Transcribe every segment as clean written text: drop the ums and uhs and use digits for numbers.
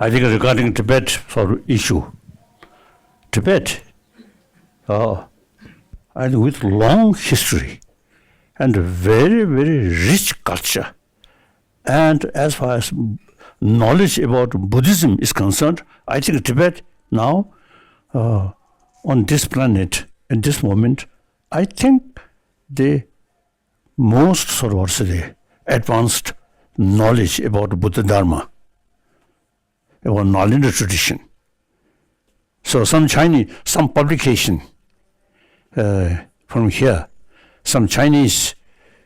I think regarding Tibet for issue, Tibet, and with long history and very, very rich culture, and as far as knowledge about Buddhism is concerned, I think Tibet now, on this planet, in this moment, I think the most sort of advanced knowledge about Buddha Dharma, about Nalanda tradition. So some publication from here, some Chinese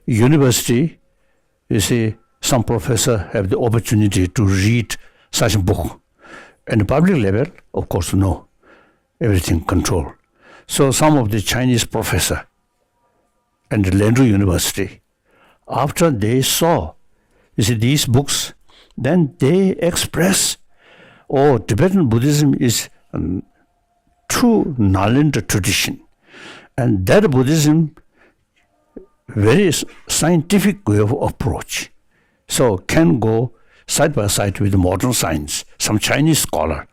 university, you see, some professor have the opportunity to read such a book. And the public level, of course, no, everything control. So some of the Chinese professor and the Landru University, after they saw, you see, these books, then they express, Tibetan Buddhism is true Nalanda tradition. And that Buddhism, very scientific way of approach. So can go side by side with modern science. Some Chinese scholar,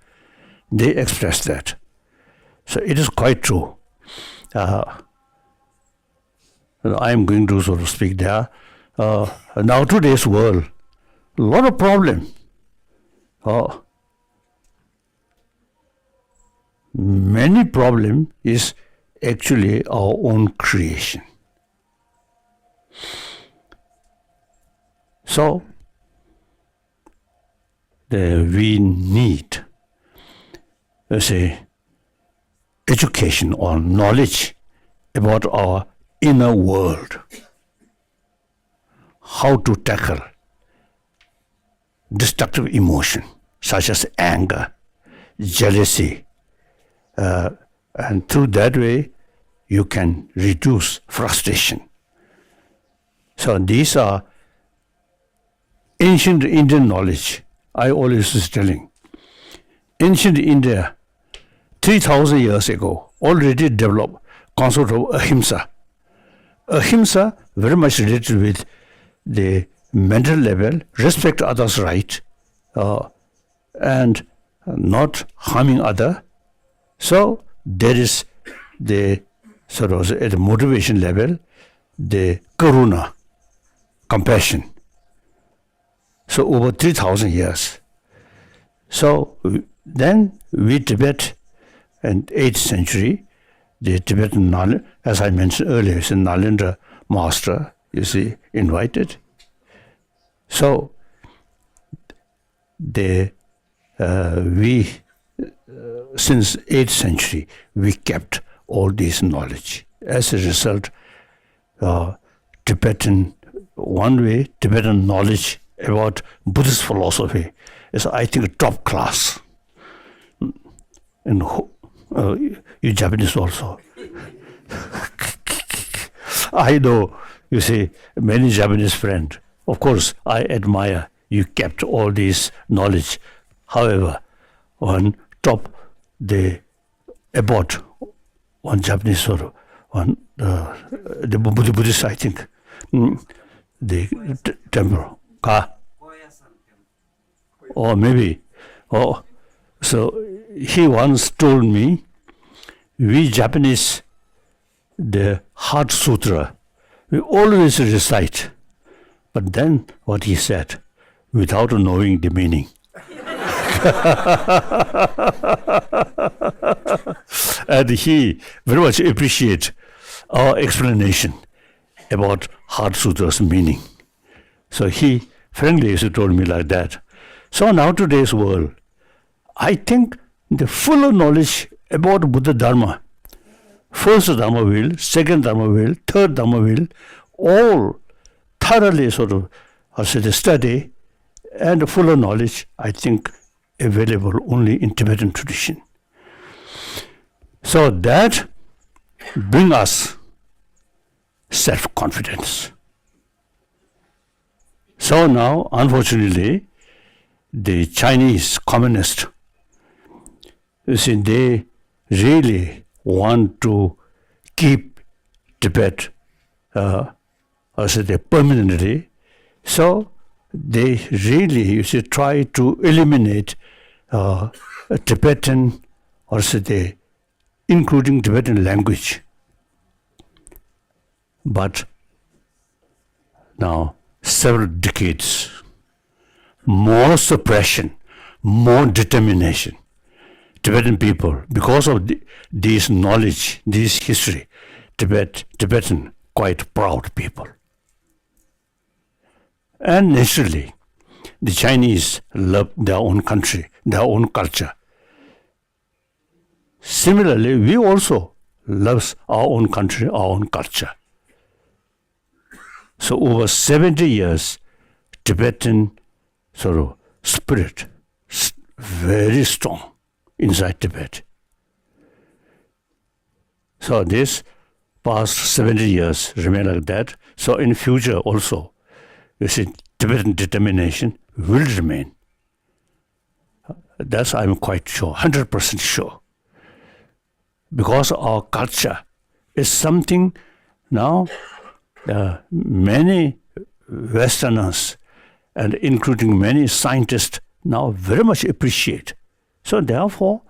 they express that. So it is quite true. I am going to sort of speak there. Now today's world, a lot of problem. Many problem is actually our own creation. So we need, let's say, education or knowledge about our inner world, how to tackle destructive emotion such as anger, jealousy, and through that way you can reduce frustration. So these are ancient Indian knowledge. I always was telling. Ancient India, 3,000 years ago, already developed concept of ahimsa. Ahimsa very much related with the mental level, respect others' right, and not harming other. So there is the sort of at the motivation level, the karuna, compassion. So over 3,000 years. So then we Tibet in 8th century, the Tibetan Nalanda, as I mentioned earlier, is a Nalanda master, you see, invited. So we since 8th century, we kept all this knowledge. As a result, Tibetan knowledge about Buddhist philosophy is, I think, top class. And you Japanese also. I know, you see, many Japanese friends. Of course, I admire you kept all this knowledge. However, on top, about one Japanese sort of, the Buddhist, I think, the temple. Or maybe, so he once told me, we Japanese, the Heart Sutra, we always recite. But then what he said, without knowing the meaning. And he very much appreciates our explanation about Heart Sutra's meaning. So he friendly told me like that. So now today's world, I think the full knowledge about Buddha Dharma, first Dharma wheel, second Dharma wheel, third Dharma wheel, all thoroughly sort of study and full knowledge, I think, available only in Tibetan tradition. So that brings us self-confidence. So now, unfortunately, the Chinese communists, you see, they really want to keep Tibet permanently. So they really, you see, try to eliminate Tibetan, or say, including Tibetan language. But now, several decades, more suppression, more determination. Tibetan people, because of this knowledge, this history, Tibetan, quite proud people. And naturally, the Chinese love their own country, their own culture. Similarly, we also love our own country, our own culture. So over 70 years, Tibetan sort of spirit very strong inside Tibet. So this past 70 years remain like that. So in future also, you see, Tibetan determination will remain. That's I'm quite sure, 100% sure. Because our culture is something now many Westerners and including many scientists now very much appreciate. So therefore,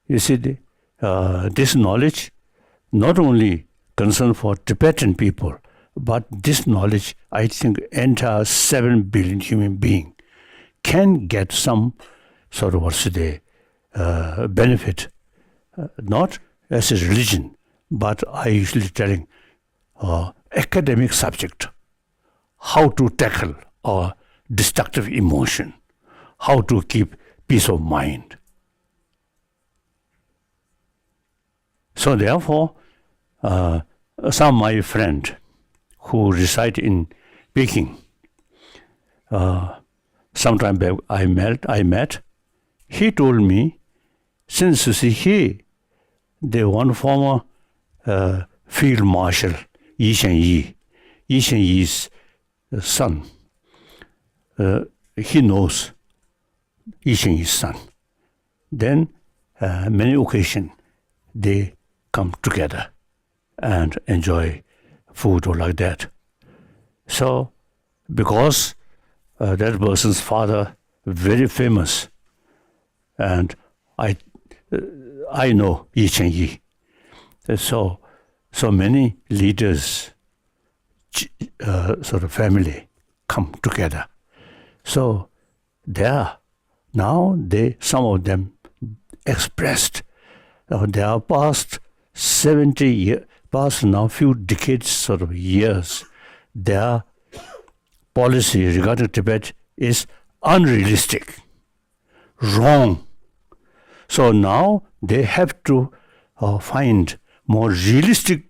you see, this knowledge not only concern for Tibetan people, but this knowledge, I think, entire 7 billion human being can get some sort of benefit, not as a religion, but I usually telling academic subject, how to tackle our destructive emotion, how to keep peace of mind. So therefore, some of my friend who reside in Peking, sometime back I met, he told me, since you see the one former field marshal, Yi Xianyi's son, he knows Yi Xianyi's son. Then many occasions they come together and enjoy food or like that. So because that person's father very famous, and I know Yi Xianyi. So many leaders, sort of family, come together. So there, now some of them expressed their past 70 years, past now few decades, sort of years, their policy regarding Tibet is unrealistic, wrong. So now they have to find more realistic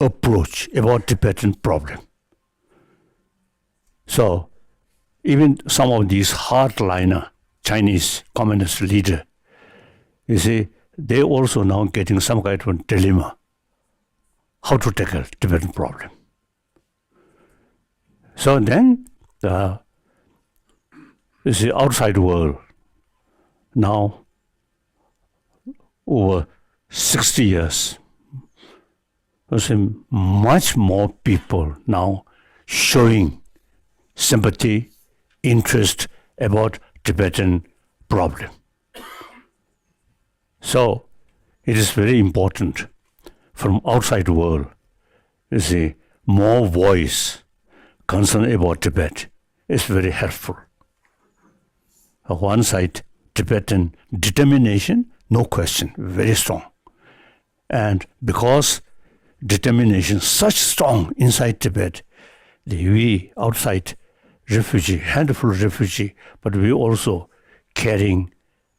approach about Tibetan problem. So even some of these hardliner Chinese communist leader, you see, they also now getting some kind of dilemma, how to tackle Tibetan problem. So then, you see, outside world, now over 60 years, you see, much more people now showing sympathy, interest about Tibetan problem. So it is very important from outside world, you see, more voice concern about Tibet is very helpful. On one side, Tibetan determination, no question, very strong. And because determination such strong inside Tibet, we outside refugee, handful refugee, but we also carrying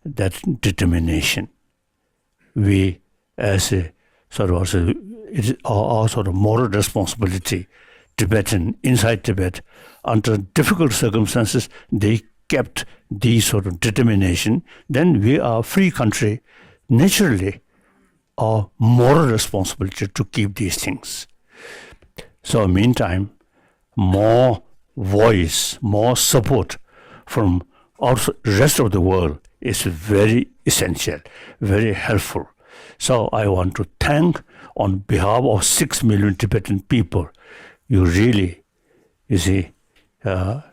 that determination. We as a sort of also, it is our sort of moral responsibility, Tibetan inside Tibet, under difficult circumstances, they kept these sort of determination. Then we are a free country, naturally our moral responsibility to keep these things. So meantime, more voice, more support from rest of the world is very essential, very helpful. So I want to thank on behalf of 6 million Tibetan people. You really, you see, very,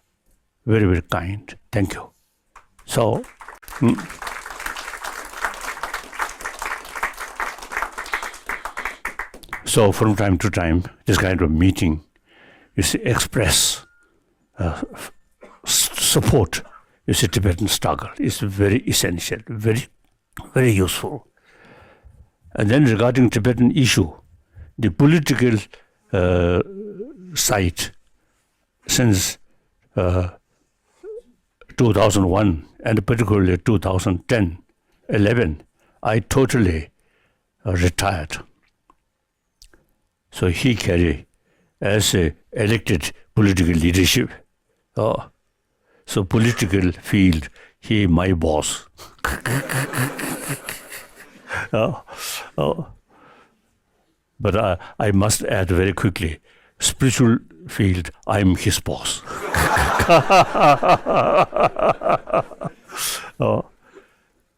very kind. Thank you. So So from time to time, this kind of meeting, you see, express support. You see, Tibetan struggle is very essential, very, very useful. And then regarding Tibetan issue, the political side since 2001 and particularly 2010, 11, I totally retired. So he carried as a elected political leadership. So political field, he my boss. But I must add very quickly, spiritual field, I'm his boss.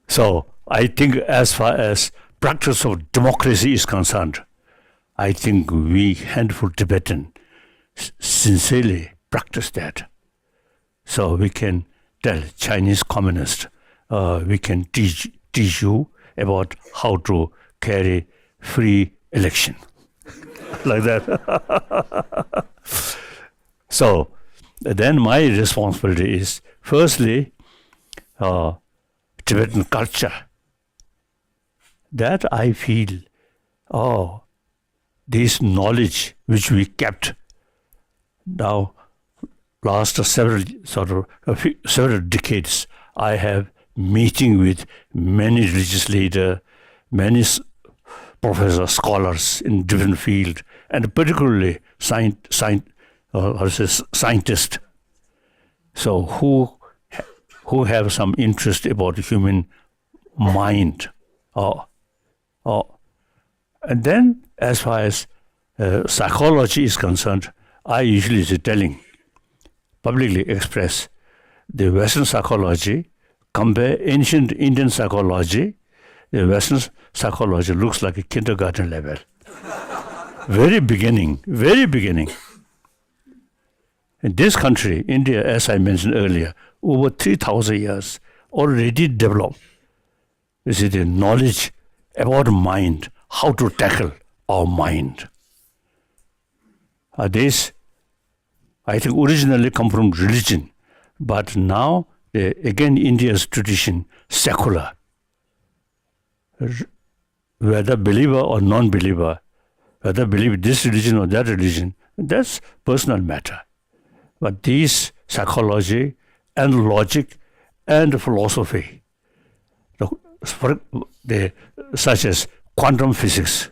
So I think as far as practice of democracy is concerned, I think we handful Tibetan sincerely practice that. So we can tell Chinese communists, we can teach you about how to carry free election. Like that. So then my responsibility is, firstly, Tibetan culture. That I feel, this knowledge which we kept now last several decades, I have meeting with many religious leaders, many professors, scholars in different fields, and particularly scientists. So who have some interest about the human mind. And then as far as psychology is concerned, I usually publicly express the Western psychology, compare ancient Indian psychology. The Western psychology looks like a kindergarten level. Very beginning. In this country, India, as I mentioned earlier, over 3,000 years already developed. You see, the knowledge about mind, how to tackle our mind. This, I think, originally come from religion, but now, again, India's tradition, secular. Whether believer or non-believer, whether believe this religion or that religion, that's personal matter. But these psychology and logic and philosophy, such as quantum physics.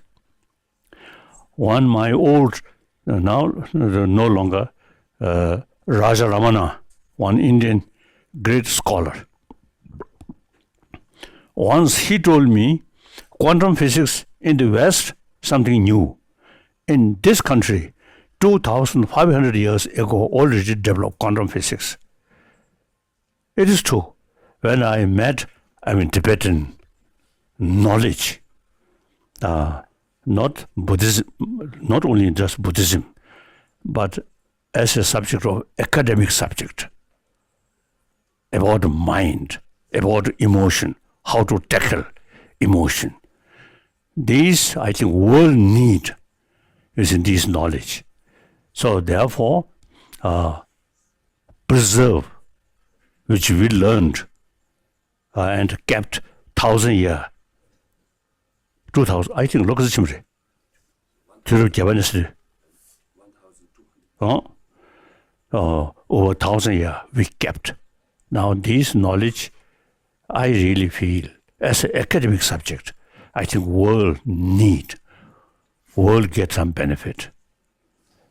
One, my old, now no longer, Raja Ramana, one Indian great scholar. Once he told me, quantum physics in the West, something new. In this country, 2,500 years ago, already developed quantum physics. It is true. When I met, Tibetan knowledge, not Buddhism, not only just Buddhism, but as a subject of academic subject, about mind, about emotion, how to tackle emotion. These, I think, world need is in this knowledge. So therefore, preserve, which we learned and kept 1,000 years, 2,000, I think, look at the chimney. 1,200. Over 1,000 years we kept. Now this knowledge, I really feel, as an academic subject, I think world get some benefit.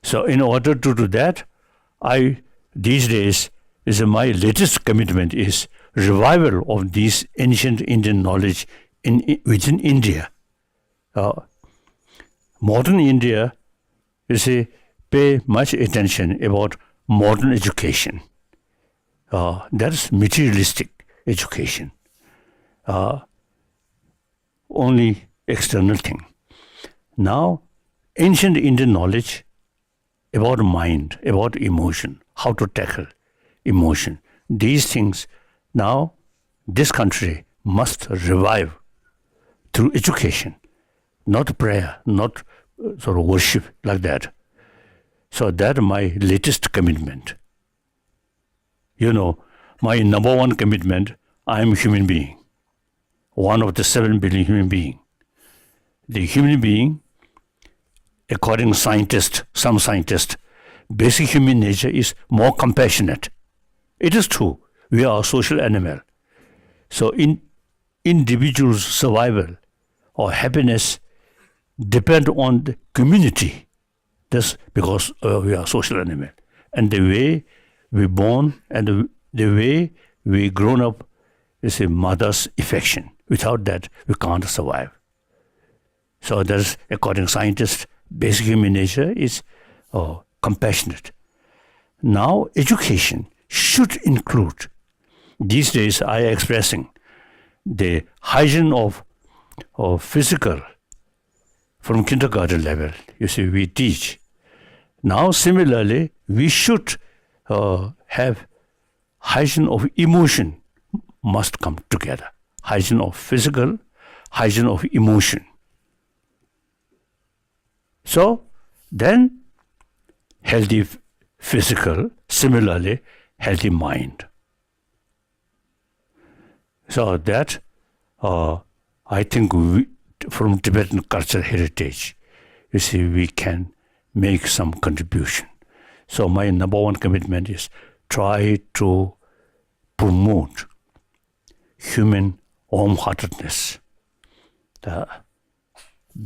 So in order to do that, these days, my latest commitment is revival of this ancient Indian knowledge within India. Modern India, pay much attention about modern education. That's materialistic education. Only external thing. Now, ancient Indian knowledge about mind, about emotion, how to tackle emotion. These things now this country must revive through education, not prayer, not sort of worship like that. So that's my latest commitment. You know, my number one commitment, I am a human being, one of the 7 billion human beings. The human being, according to scientists, some scientists, basic human nature is more compassionate. It is true. We are a social animal. So in individual's survival or happiness depend on the community. That's because we are social animal. And the way we born and the way we grown up is a mother's affection. Without that, we can't survive. So that's, according to scientists, basic human nature is compassionate. Now, education should include, these days I am expressing the hygiene of physical from kindergarten level. You see, we teach. Now, similarly, we should have hygiene of emotion must come together. Hygiene of physical, hygiene of emotion. So, then healthy physical, similarly, healthy mind. So that, I think from Tibetan cultural heritage, you see, we can make some contribution. So my number one commitment is try to promote human warm-heartedness, the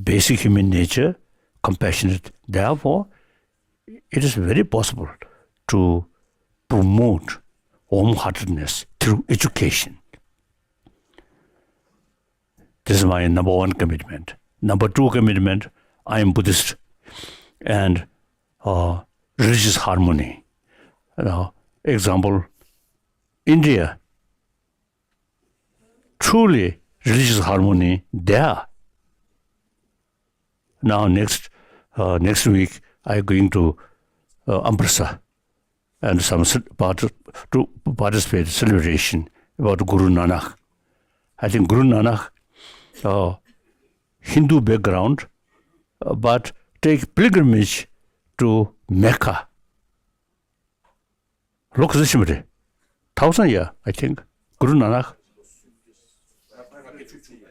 basic human nature, compassionate. Therefore, it is very possible to promote warm-heartedness through education. This is my number one commitment. Number two commitment, I am Buddhist, and religious harmony. Example, India, truly religious harmony there. Now next week, I am going to Amritsar and to participate in celebration about Guru Nanak. I think Guru Nanak, Hindu background, but take pilgrimage to Mecca. Look this 1,000 years, I think. Guru Nanak.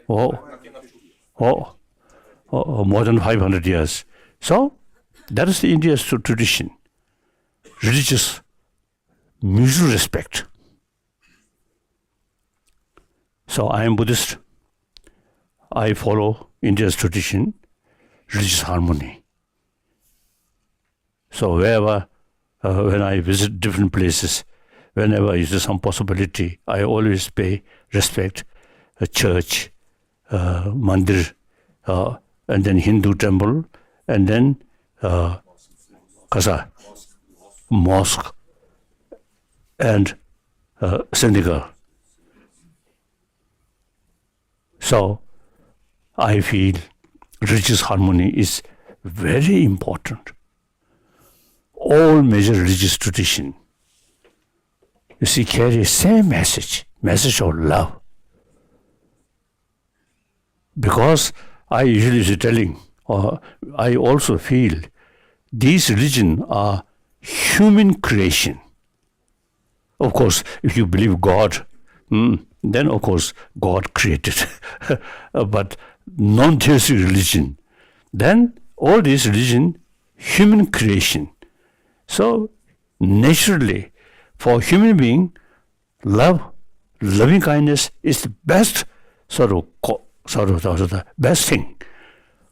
More than 500 years. So, that is the India's tradition. Religious, mutual respect. So, I am Buddhist. I follow India's tradition, religious harmony. So, wherever, when I visit different places, whenever is there some possibility, I always pay respect, a church, mandir, and then Hindu temple, and then mosque, and synagogue. So, I feel religious harmony is very important. All major religious traditions, you see, carry same message of love. Because I usually is telling, I also feel these religions are human creation. Of course, if you believe God, then of course God created. But non-theistic religion, then all these religion, human creation. So naturally, for human being, loving kindness is the best sort of the best thing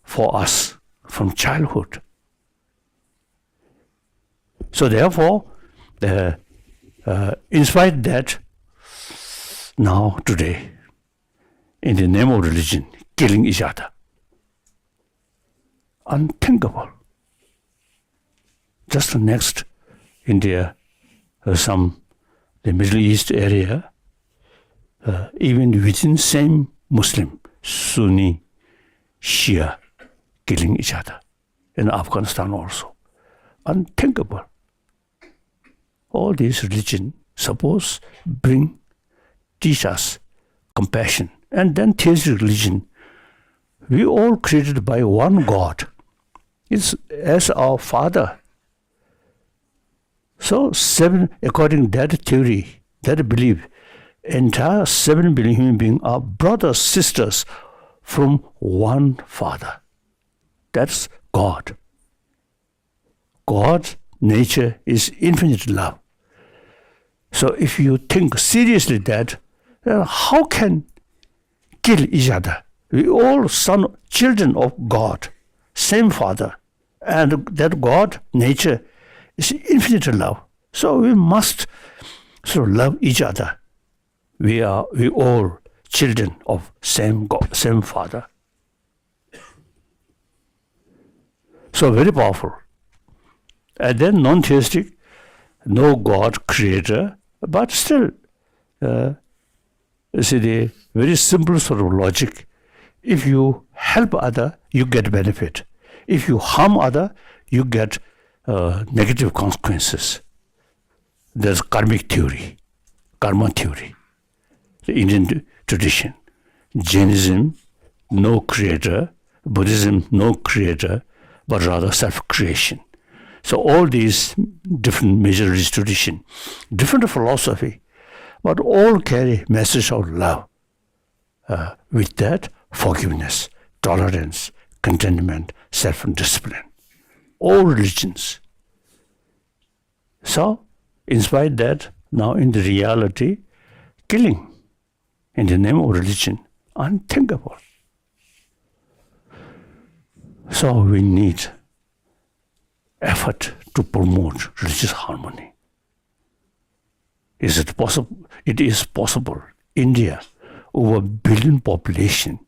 for us from childhood. So therefore, in spite of that, now today, in the name of religion, killing each other, unthinkable. Just next, India, the Middle East area, even within same Muslim, Sunni, Shia, killing each other. In Afghanistan also. Unthinkable. All these religions teach us compassion. And then theistic religion. We all created by one God. It's as our Father. So according to that theory, that belief, entire 7 billion human beings are brothers, sisters from one Father. That's God. God's nature is infinite love. So if you think seriously that, how can kill each other? We all children of God, same Father, and that God nature is infinite love. So we must sort of love each other. We all children of same God, same Father. So very powerful. And then non-theistic, no God creator, but still, you see the very simple sort of logic. If you help other, you get benefit. If you harm other, you get negative consequences. There's karmic theory, karma theory, the Indian tradition. Jainism, no creator. Buddhism, no creator, but rather self-creation. So all these different major religious traditions, different philosophy, but all carry message of love. With that, forgiveness, tolerance, contentment, self-discipline. All religions. So, in spite of that, now in the reality, killing in the name of religion, unthinkable. So we need effort to promote religious harmony. Is it possible? It is possible. India, over a billion population,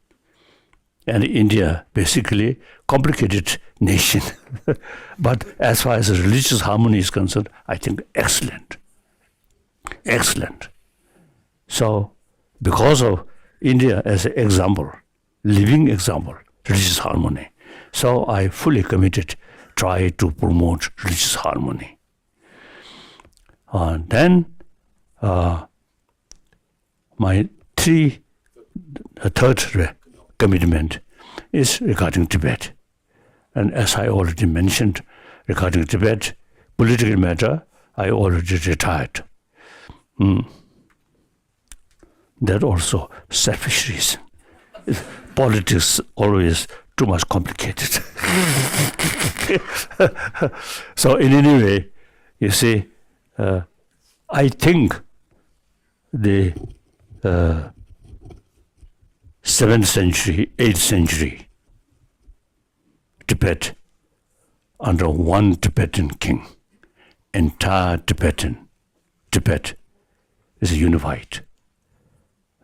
and India basically complicated nation. But as far as religious harmony is concerned, I think excellent. Excellent. So because of India as an example, living example, religious harmony, so I fully committed, try to promote religious harmony. Then my third commitment is regarding Tibet. And as I already mentioned, regarding Tibet, political matter, I already retired. That also selfish reason. Politics always too much complicated. So in any way, you see, I think the 7th century, 8th century Tibet under one Tibetan king, entire Tibet is unified.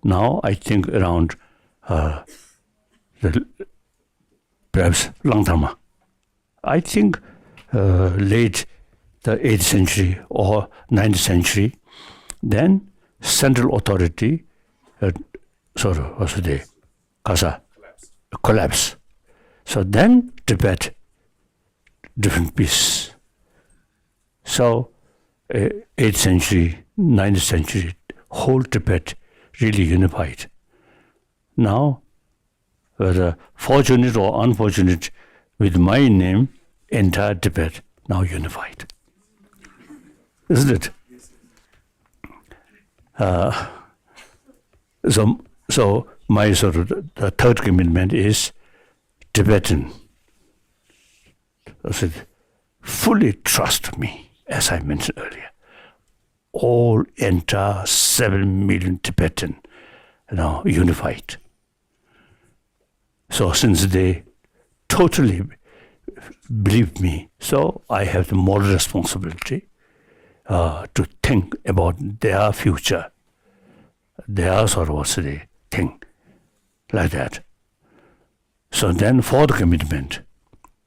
Now I think around perhaps Langdharma. I think late the 8th century or 9th century, then central authority collapse. So then Tibet, different piece. So 8th century, 9th century, whole Tibet really unified. Now, whether fortunate or unfortunate, with my name, entire Tibet now unified. Isn't it? So my sort of the third commitment is Tibetan. I said, fully trust me, as I mentioned earlier. All entire 7 million Tibetan now unified. So since they totally believe me, so I have the moral responsibility to think about their future, their sort of thing, like that. So then fourth commitment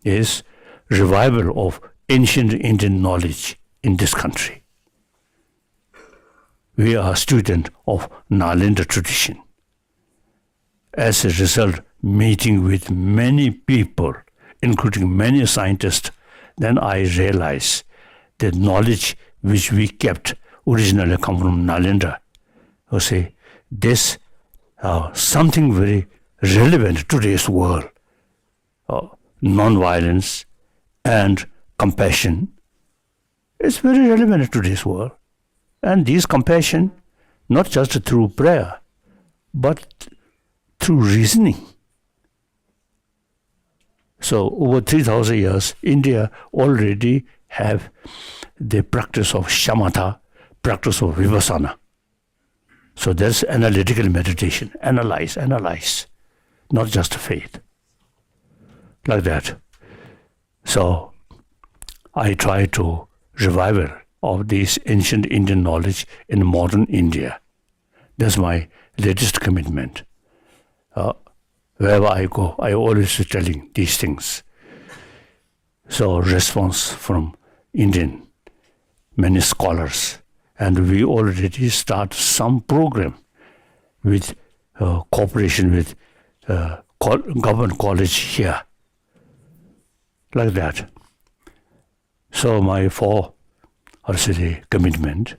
is revival of ancient Indian knowledge in this country. We are students of Nalanda tradition. As a result, meeting with many people, including many scientists, then I realized the knowledge which we kept originally come from Nalanda. You see, this something very relevant to today's world. Non-violence and compassion is very relevant to today's world. And this compassion, not just through prayer, but through reasoning. So over 3,000 years, India already have the practice of shamatha, practice of vipassana. So there's analytical meditation, analyze, not just faith. Like that. So I try to revival of this ancient Indian knowledge in modern India. That's my latest commitment. Wherever I go, I always telling these things. So response from Indian many scholars, and we already start some program with cooperation with government college here, like that. So my commitment.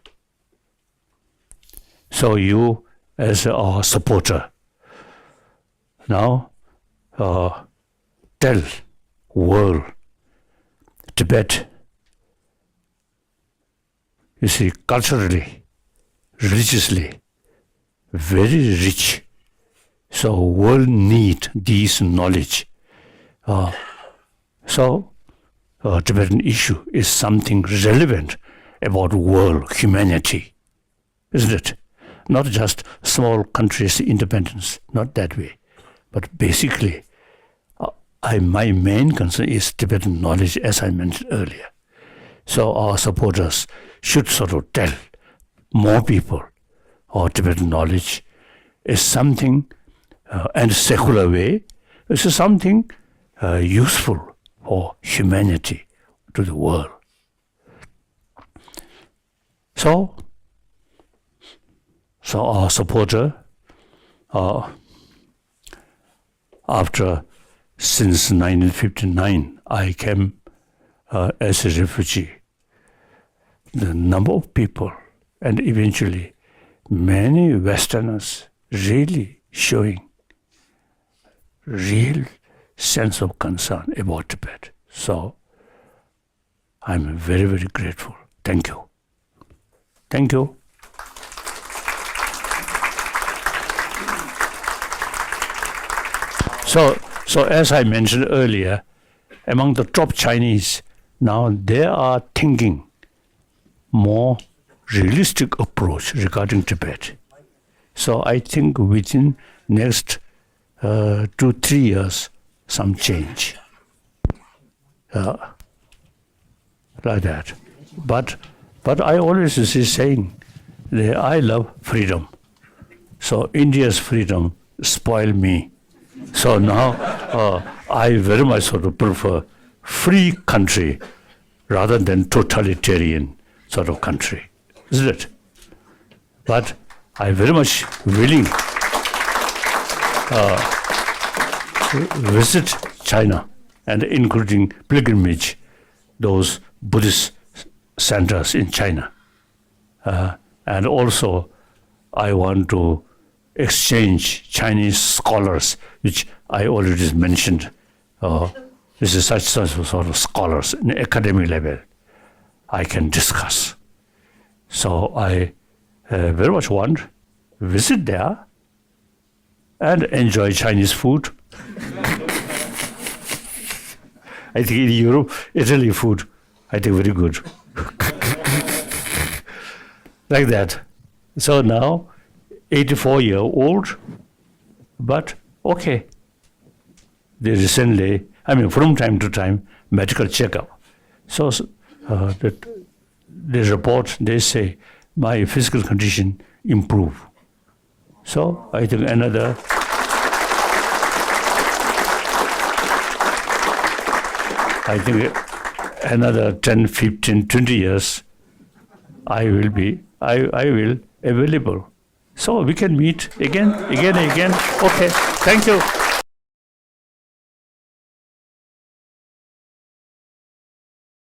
So you as a supporter now tell world Tibet, you see, culturally, religiously, very rich. So world need this knowledge. Tibetan issue is something relevant about world humanity, isn't it? Not just small countries' independence, not that way, but basically, my main concern is Tibetan knowledge, as I mentioned earlier. So our supporters should sort of tell more people our Tibetan knowledge is something, and secular way, is something useful for humanity to the world. So our supporter, since 1959, I came as a refugee. The number of people, and eventually many Westerners really showing real sense of concern about Tibet. So I'm very, very grateful. Thank you. Thank you. So as I mentioned earlier, among the top Chinese, now they are thinking more realistic approach regarding Tibet. So I think within next 2-3 years, some change. Like that. But I always is saying that I love freedom. So India's freedom spoiled me. So now I very much sort of prefer free country rather than totalitarian sort of country, isn't it? But I very much willing visit China and including pilgrimage those Buddhist centers in China. And also I want to exchange Chinese scholars, which I already mentioned. This is such sort of scholars in academic level I can discuss. So I very much want to visit there and enjoy Chinese food. I think in Europe, Italy food, I think very good. Like that. So now, 84-year-old, but okay. They recently, from time to time, medical checkup. So the report, they say, my physical condition improve. So I think another 10, 15, 20 years, I will available. So we can meet again. Okay, thank you.